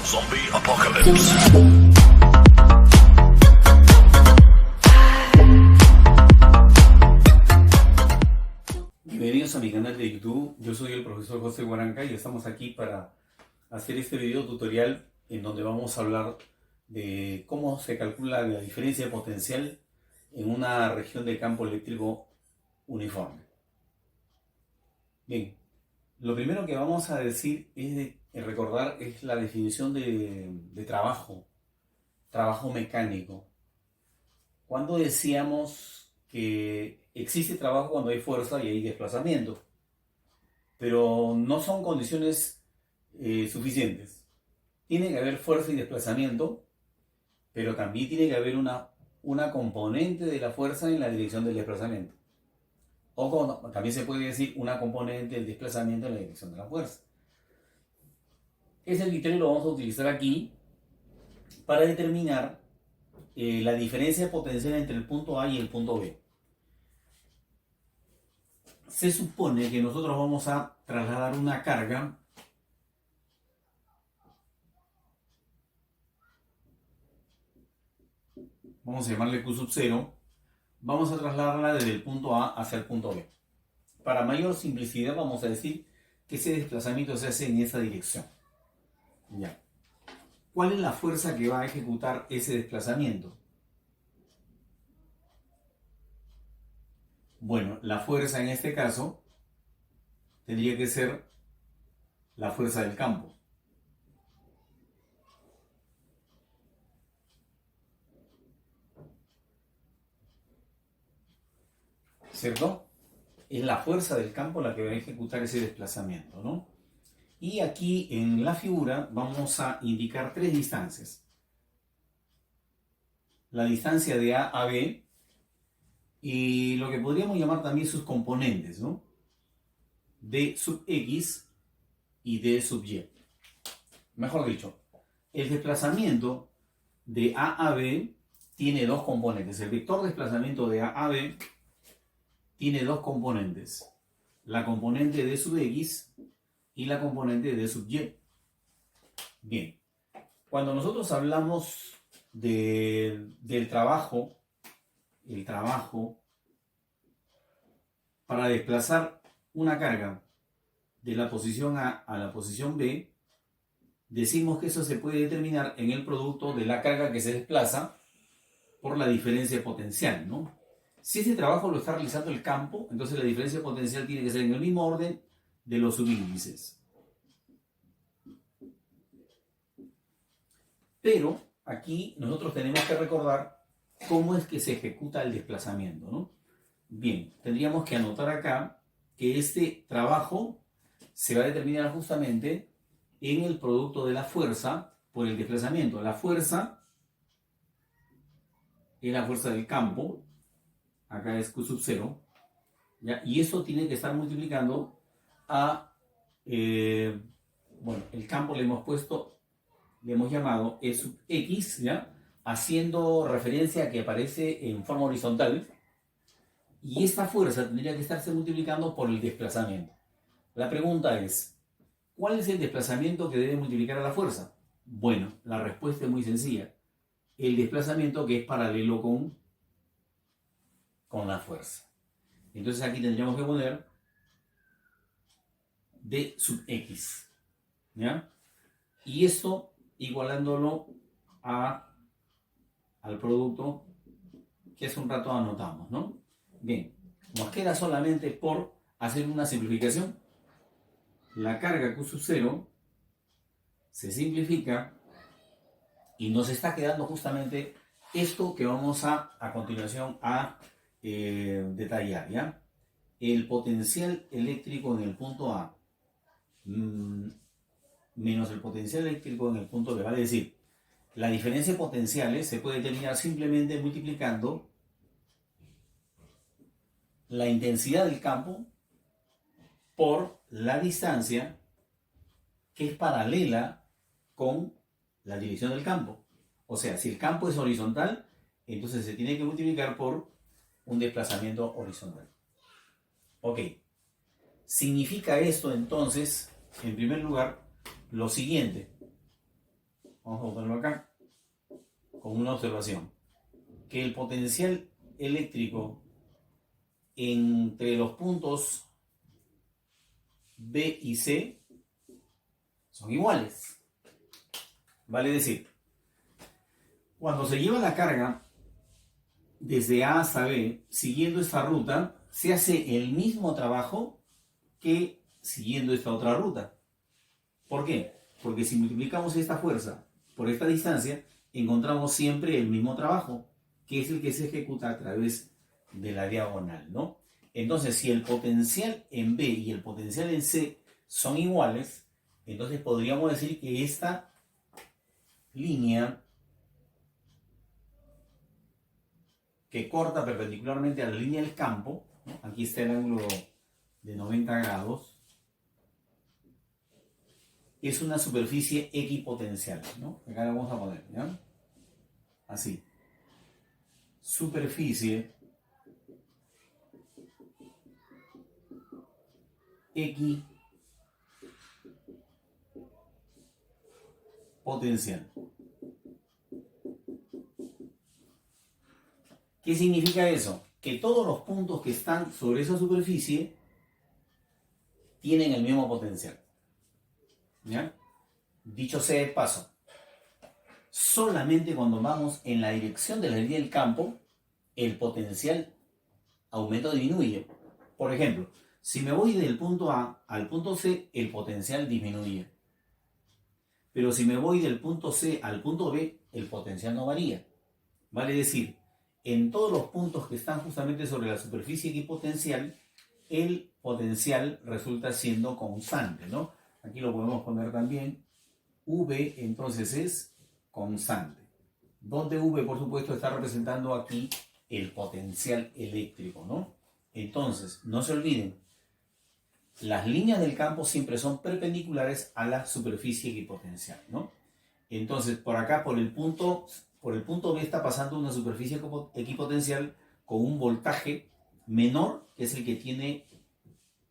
Zombie Apocalypse. Bienvenidos a mi canal de YouTube. Yo soy el profesor José Guaranca y estamos aquí para hacer este video tutorial en donde vamos a hablar de cómo se calcula la diferencia de potencial en una región de campo eléctrico uniforme. Bien, lo primero que vamos a decir recordar es la definición de trabajo mecánico. Cuando decíamos que existe trabajo cuando hay fuerza y hay desplazamiento, pero no son condiciones suficientes. Tiene que haber fuerza y desplazamiento, pero también tiene que haber una componente de la fuerza en la dirección del desplazamiento. O también se puede decir una componente del desplazamiento en la dirección de la fuerza. Ese criterio lo vamos a utilizar aquí para determinar la diferencia potencial entre el punto A y el punto B. Se supone que nosotros vamos a trasladar una carga vamos a llamarle Q sub 0, vamos a trasladarla desde el punto A hacia el punto B. Para mayor simplicidad vamos a decir que ese desplazamiento se hace en esa dirección. Ya. ¿Cuál es la fuerza que va a ejecutar ese desplazamiento? Bueno, la fuerza en este caso tendría que ser la fuerza del campo. ¿Cierto? Es la fuerza del campo la que va a ejecutar ese desplazamiento, ¿no? Y aquí en la figura vamos a indicar tres distancias. La distancia de A a B y lo que podríamos llamar también sus componentes, ¿no? D sub X y D sub Y. Mejor dicho, el desplazamiento de A a B tiene dos componentes. El vector desplazamiento de A a B tiene dos componentes. La componente D sub X y la componente D sub Y. Bien, cuando nosotros hablamos del trabajo, el trabajo para desplazar una carga de la posición A a la posición B, decimos que eso se puede determinar en el producto de la carga que se desplaza por la diferencia potencial, ¿no? Si ese trabajo lo está realizando el campo, entonces la diferencia potencial tiene que ser en el mismo orden de los subíndices. Pero aquí nosotros tenemos que recordar cómo es que se ejecuta el desplazamiento, ¿no? Bien, tendríamos que anotar acá que este trabajo se va a determinar justamente en el producto de la fuerza por el desplazamiento. La fuerza es la fuerza del campo, acá es Q sub 0, ¿ya? Y eso tiene que estar multiplicando a, bueno, el campo le hemos llamado E sub X, ¿ya? Haciendo referencia a que aparece en forma horizontal, y esta fuerza tendría que estarse multiplicando por el desplazamiento. La pregunta es, ¿cuál es el desplazamiento que debe multiplicar a la fuerza? Bueno, la respuesta es muy sencilla. El desplazamiento que es paralelo con la fuerza. Entonces aquí tendríamos que poner D sub X, ¿ya? Y esto igualándolo al producto que hace un rato anotamos, ¿no? Bien, nos queda solamente por hacer una simplificación. La carga Q sub 0 se simplifica y nos está quedando justamente esto que vamos a continuación a detallar, ¿ya? El potencial eléctrico en el punto A menos el potencial eléctrico en el punto B, vale decir, la diferencia de potenciales se puede determinar simplemente multiplicando la intensidad del campo por la distancia que es paralela con la dirección del campo. O sea, si el campo es horizontal, entonces se tiene que multiplicar por un desplazamiento horizontal. Ok. Significa esto entonces, en primer lugar, lo siguiente. vamos a ponerlo acá, con una observación, que el potencial eléctrico entre los puntos B y C son iguales. Vale decir, cuando se lleva la carga desde A hasta B, siguiendo esta ruta, se hace el mismo trabajo que siguiendo esta otra ruta. ¿Por qué? Porque si multiplicamos esta fuerza por esta distancia, encontramos siempre el mismo trabajo, que es el que se ejecuta a través de la diagonal, ¿no? Entonces, si el potencial en B y el potencial en C son iguales, entonces podríamos decir que esta línea que corta perpendicularmente a la línea del campo, ¿no? Aquí está el ángulo de 90 grados, es una superficie equipotencial, ¿no? Acá la vamos a poner, ¿ya? Así. Superficie equipotencial. ¿Qué significa eso? Que todos los puntos que están sobre esa superficie tienen el mismo potencial. ¿Ya? Dicho sea de paso, solamente cuando vamos en la dirección de la línea del campo, el potencial aumenta o disminuye. Por ejemplo, si me voy del punto A al punto C, el potencial disminuye. Pero si me voy del punto C al punto B, el potencial no varía. Vale decir, en todos los puntos que están justamente sobre la superficie equipotencial, el potencial resulta siendo constante, ¿no? Aquí lo podemos poner también. V entonces es constante. Donde V, por supuesto, está representando aquí el potencial eléctrico, ¿no? Entonces, no se olviden, las líneas del campo siempre son perpendiculares a la superficie equipotencial, ¿no? Entonces, por acá, por el punto B está pasando una superficie equipotencial con un voltaje menor, que es el que tiene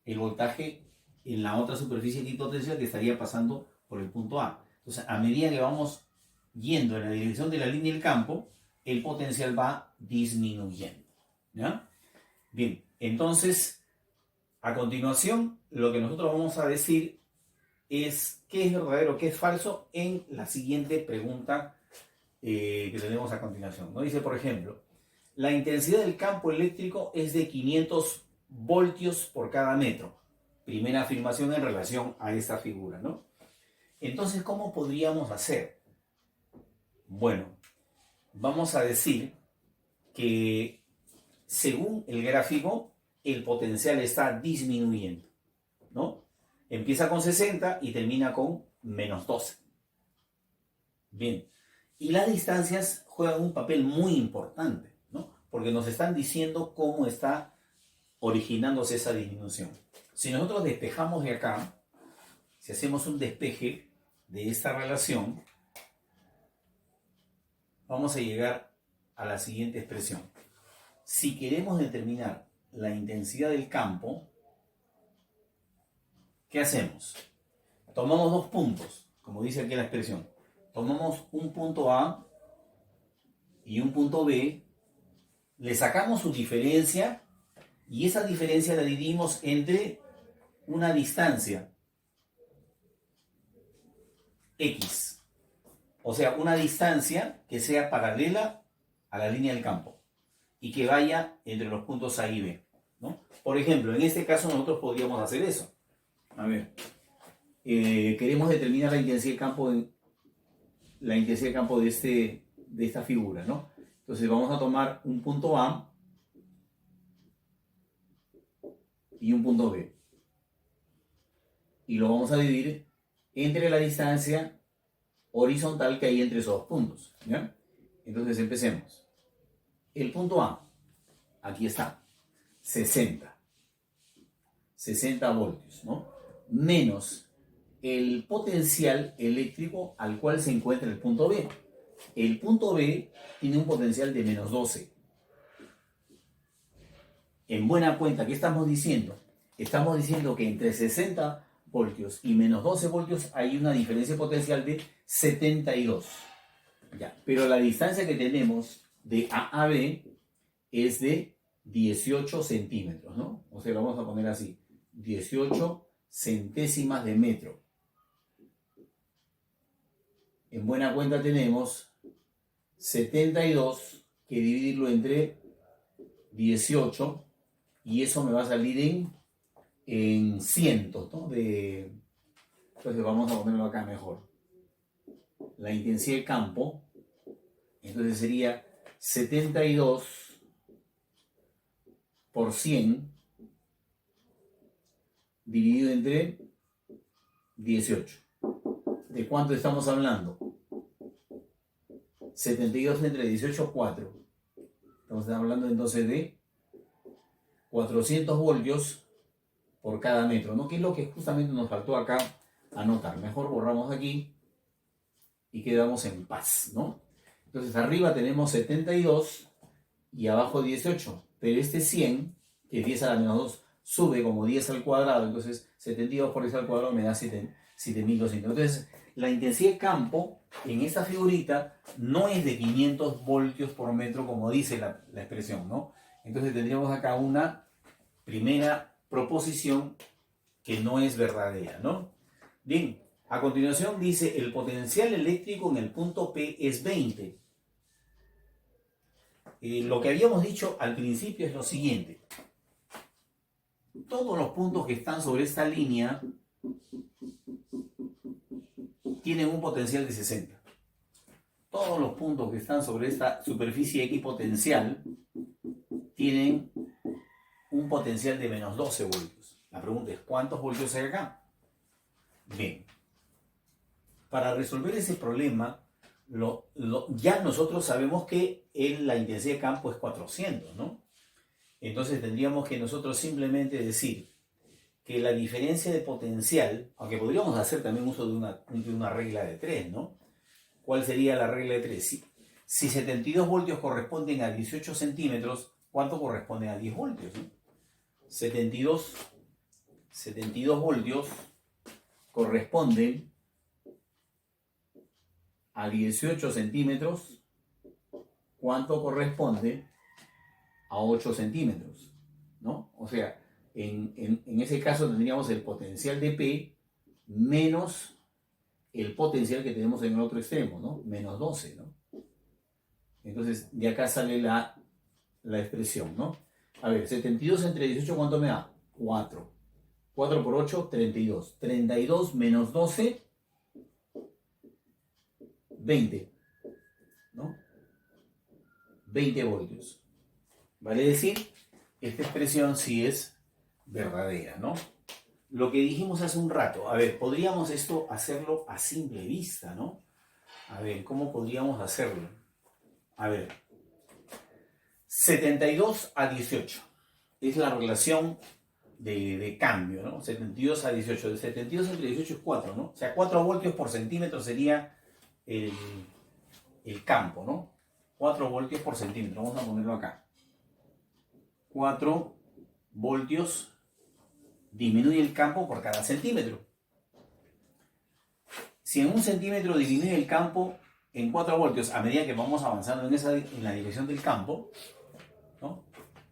el voltaje en la otra superficie equipotencial que estaría pasando por el punto A. Entonces, a medida que vamos yendo en la dirección de la línea del campo, el potencial va disminuyendo, ¿ya? Bien, entonces, a continuación, lo que nosotros vamos a decir es qué es verdadero, qué es falso en la siguiente pregunta que tenemos a continuación, ¿no? Dice, por ejemplo, la intensidad del campo eléctrico es de 500 voltios por cada metro. Primera afirmación en relación a esta figura, ¿no? Entonces, ¿cómo podríamos hacer? Bueno, vamos a decir que según el gráfico, el potencial está disminuyendo, ¿no? Empieza con 60 y termina con menos 12. Bien, y las distancias juegan un papel muy importante, ¿no? Porque nos están diciendo cómo está originándose esa disminución. Si nosotros despejamos de acá, si hacemos un despeje de esta relación, vamos a llegar a la siguiente expresión. Si queremos determinar la intensidad del campo, ¿qué hacemos? Tomamos dos puntos, como dice aquí la expresión. Tomamos un punto A y un punto B, le sacamos su diferencia y esa diferencia la dividimos entre una distancia X. O sea, una distancia que sea paralela a la línea del campo y que vaya entre los puntos A y B, ¿no? Por ejemplo, en este caso nosotros podríamos hacer eso. A ver, queremos determinar la intensidad del campo de esta figura, ¿no? Entonces vamos a tomar un punto A y un punto B. Y lo vamos a dividir entre la distancia horizontal que hay entre esos dos puntos, ¿ya? Entonces empecemos. El punto A, aquí está, 60 voltios, ¿no? Menos el potencial eléctrico al cual se encuentra el punto B. El punto B tiene un potencial de menos 12. En buena cuenta, ¿qué estamos diciendo? Estamos diciendo que entre 60 voltios y menos 12 voltios hay una diferencia potencial de 72. Ya, pero la distancia que tenemos de A a B es de 18 centímetros, ¿no? O sea, lo vamos a poner así, 18 centésimas de metro. En buena cuenta tenemos 72 que dividirlo entre 18 y eso me va a salir en cientos, ¿no? Entonces vamos a ponerlo acá mejor. La intensidad del campo, entonces sería 72 por 100 dividido entre 18. ¿De cuánto estamos hablando? 72 entre 18, 4. Estamos hablando entonces de 400 voltios por cada metro, ¿no? Que es lo que justamente nos faltó acá anotar. Mejor borramos aquí y quedamos en paz, ¿no? Entonces arriba tenemos 72 y abajo 18. Pero este 100, que es 10 a la menos 2, sube como 10 al cuadrado. Entonces 72 por 10 al cuadrado me da 7200. Entonces la intensidad de campo en esta figurita no es de 500 voltios por metro como dice la expresión, ¿no? Entonces tendríamos acá una primera proposición que no es verdadera, ¿no? Bien, a continuación dice el potencial eléctrico en el punto P es 20. Lo que habíamos dicho al principio es lo siguiente. Todos los puntos que están sobre esta línea tienen un potencial de 60. Todos los puntos que están sobre esta superficie equipotencial tienen un potencial de menos 12 voltios. La pregunta es, ¿cuántos voltios hay acá? Bien. Para resolver ese problema, ya nosotros sabemos que la intensidad de campo es 400, ¿no? Entonces tendríamos que nosotros simplemente decir que la diferencia de potencial, aunque podríamos hacer también uso de una regla de 3, ¿no? ¿Cuál sería la regla de 3? Si 72 voltios corresponden a 18 centímetros, ¿cuánto corresponde a 10 voltios? ¿No? 72 voltios corresponden a 18 centímetros, ¿cuánto corresponde a 8 centímetros? ¿No? O sea, en ese caso tendríamos el potencial de P menos el potencial que tenemos en el otro extremo, ¿no? Menos 12, ¿no? Entonces, de acá sale la expresión, ¿no? A ver, 72 entre 18, ¿cuánto me da? 4. 4 por 8, 32. 32 menos 12, 20, ¿no? 20 voltios. Vale decir, esta expresión sí es verdadera, ¿no? Lo que dijimos hace un rato, a ver, podríamos esto hacerlo a simple vista, ¿no? A ver, ¿cómo podríamos hacerlo? A ver, 72 a 18 es la relación de cambio, ¿no? 72 a 18, de 72 entre 18 es 4, ¿no? O sea, 4 voltios por centímetro sería el campo, ¿no? 4 voltios por centímetro, vamos a ponerlo acá. 4 voltios disminuye el campo por cada centímetro. Si en un centímetro disminuye el campo en 4 voltios a medida que vamos avanzando en la dirección del campo, ¿no?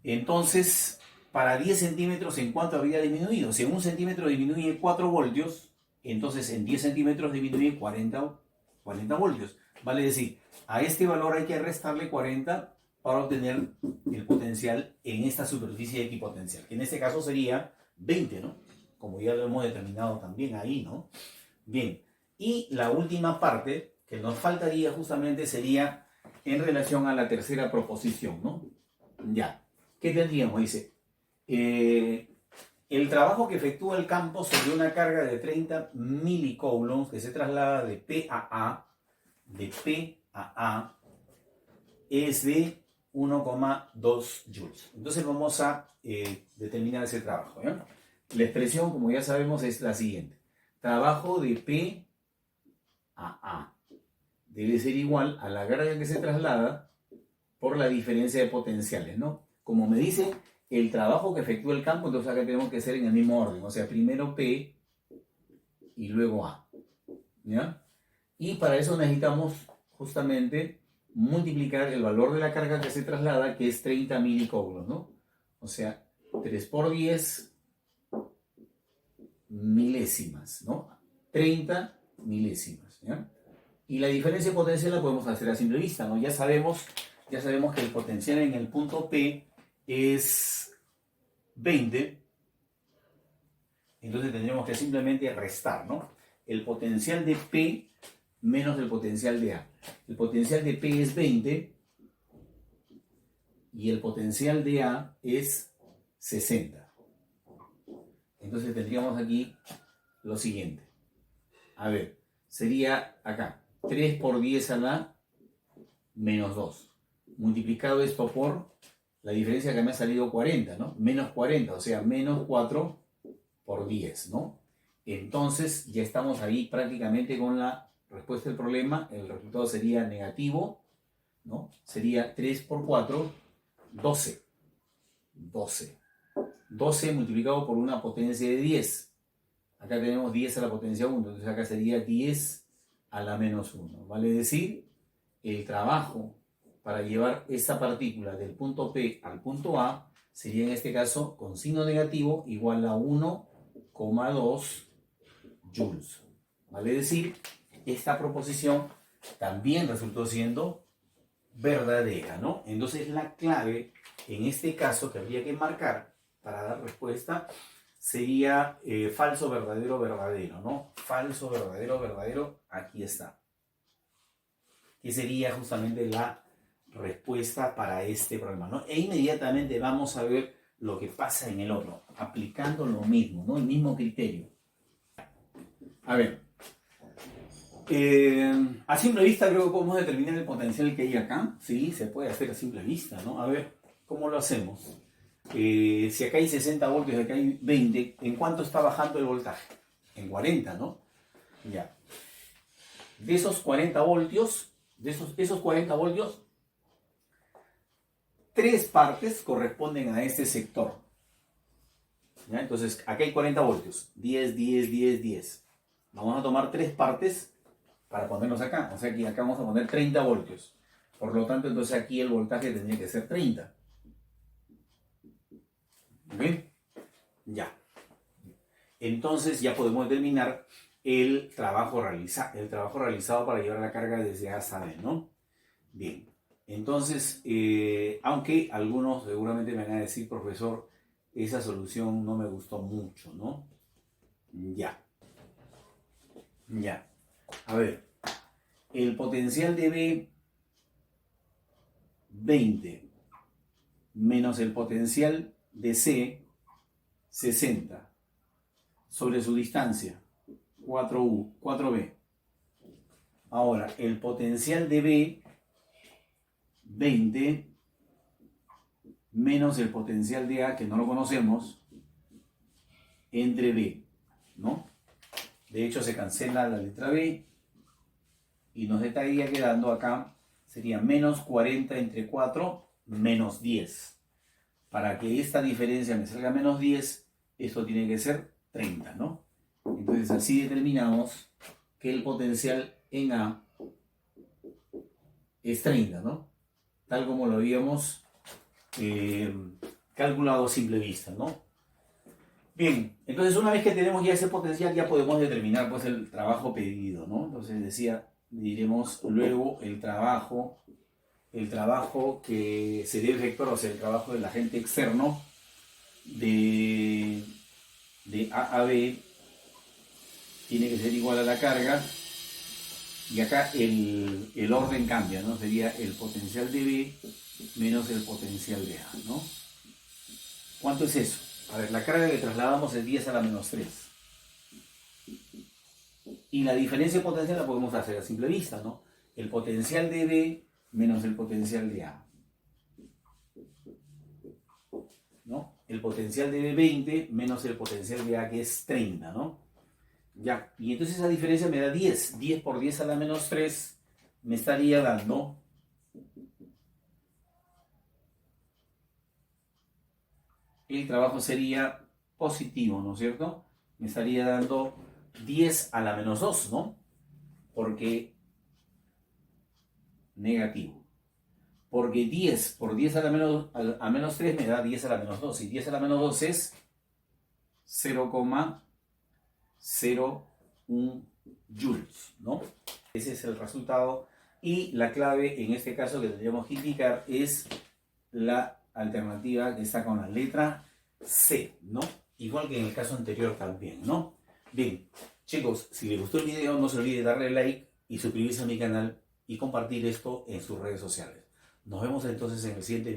Entonces, para 10 centímetros, ¿en cuánto habría disminuido? Si en un centímetro disminuye 4 voltios, entonces en 10 centímetros disminuye 40 voltios. Vale decir, a este valor hay que restarle 40 para obtener el potencial en esta superficie equipotencial, que en este caso sería 20, ¿no? Como ya lo hemos determinado también ahí, ¿no? Bien, y la última parte que nos faltaría justamente sería en relación a la tercera proposición, ¿no? Ya, ¿qué tendríamos? Dice, el trabajo que efectúa el campo sobre una carga de 30 milicoulombs que se traslada de P a A, es de 1,2 joules. Entonces vamos a determinar ese trabajo, ¿ya? La expresión, como ya sabemos, es la siguiente. Trabajo de P a A debe ser igual a la carga que se traslada por la diferencia de potenciales, ¿no? Como me dice el trabajo que efectúa el campo, entonces acá tenemos que hacer en el mismo orden. O sea, primero P y luego A. ¿Ya? Y para eso necesitamos justamente multiplicar el valor de la carga que se traslada, que es 30 milicoulombs, ¿no? O sea, 3 por 10 milésimas, ¿no? 30 milésimas, ¿ya? Y la diferencia potencial la podemos hacer a simple vista, ¿no? Ya sabemos que el potencial en el punto P es 20, entonces tendríamos que simplemente restar, ¿no? El potencial de P menos el potencial de A. El potencial de P es 20 y el potencial de A es 60. Entonces tendríamos aquí lo siguiente. A ver, sería acá 3 por 10 a la menos 2. Multiplicado esto por la diferencia que me ha salido 40, ¿no? Menos 40, o sea, menos 4 por 10, ¿no? Entonces ya estamos ahí prácticamente con la respuesta del problema. El resultado sería negativo, ¿no? Sería 3 por 4, 12. 12. 12 multiplicado por una potencia de 10. Acá tenemos 10 a la potencia 1, entonces acá sería 10 a la menos 1. Vale decir, el trabajo para llevar esa partícula del punto P al punto A sería en este caso con signo negativo igual a 1,2 joules. Vale decir, esta proposición también resultó siendo verdadera, ¿no? Entonces la clave en este caso que habría que marcar para dar respuesta sería falso, verdadero, verdadero, ¿no? Falso, verdadero, verdadero, aquí está. Que sería justamente la respuesta para este problema, ¿no? E inmediatamente vamos a ver lo que pasa en el otro, aplicando lo mismo, ¿no? El mismo criterio. A ver, a simple vista creo que podemos determinar el potencial que hay acá. Sí, se puede hacer a simple vista, ¿no? A ver, ¿cómo lo hacemos? Si acá hay 60 voltios y acá hay 20, ¿en cuánto está bajando el voltaje? En 40, ¿no? Ya. De esos 40 voltios, esos 40 voltios, 3 partes corresponden a este sector. ¿Ya? Entonces, aquí hay 40 voltios. 10, 10, 10, 10. Vamos a tomar 3 partes para ponerlos acá. O sea, que acá vamos a poner 30 voltios. Por lo tanto, entonces aquí el voltaje tendría que ser 30. ¿Ok? Ya. Entonces ya podemos determinar el trabajo realizado para llevar la carga desde A hasta B, ¿no? Bien. Entonces, aunque algunos seguramente me van a decir, profesor, esa solución no me gustó mucho, ¿no? Ya. Ya. A ver, el potencial de B, 20, menos el potencial de C, 60, sobre su distancia, 4B. Ahora, el potencial de B, 20, menos el potencial de A, que no lo conocemos, entre B, ¿no? De hecho, se cancela la letra B y nos estaría quedando acá, sería menos 40 entre 4, menos 10. Para que esta diferencia me salga menos 10, esto tiene que ser 30, ¿no? Entonces así determinamos que el potencial en A es 30, ¿no? Tal como lo habíamos calculado a simple vista, ¿no? Bien, entonces una vez que tenemos ya ese potencial, ya podemos determinar pues el trabajo pedido, ¿no? Entonces diremos luego el trabajo que se debe efectuar, o sea, el trabajo del agente externo de A a B tiene que ser igual a la carga, y acá el orden cambia, ¿no? Sería el potencial de B menos el potencial de A, ¿no? ¿Cuánto es eso? A ver, la carga que trasladamos es 10 a la menos 3. Y la diferencia potencial la podemos hacer a simple vista, ¿no? El potencial de B menos el potencial de A, ¿no? El potencial de B 20 menos el potencial de A, que es 30, ¿no? Ya, y entonces esa diferencia me da 10. 10 por 10 a la menos 3 me estaría dando el trabajo sería positivo, ¿no es cierto? Me estaría dando 10 a la menos 2, ¿no? Porque negativo. Porque 10 por 10 a menos 3 me da 10 a la menos 2. Y 10 a la menos 2 es 0,01 joules, ¿no? Ese es el resultado. Y la clave en este caso que tendríamos que indicar es la alternativa que está con la letra C, ¿no? Igual que en el caso anterior también, ¿no? Bien, chicos, si les gustó el video no se olviden darle like y suscribirse a mi canal y compartir esto en sus redes sociales. Nos vemos entonces en el siguiente video.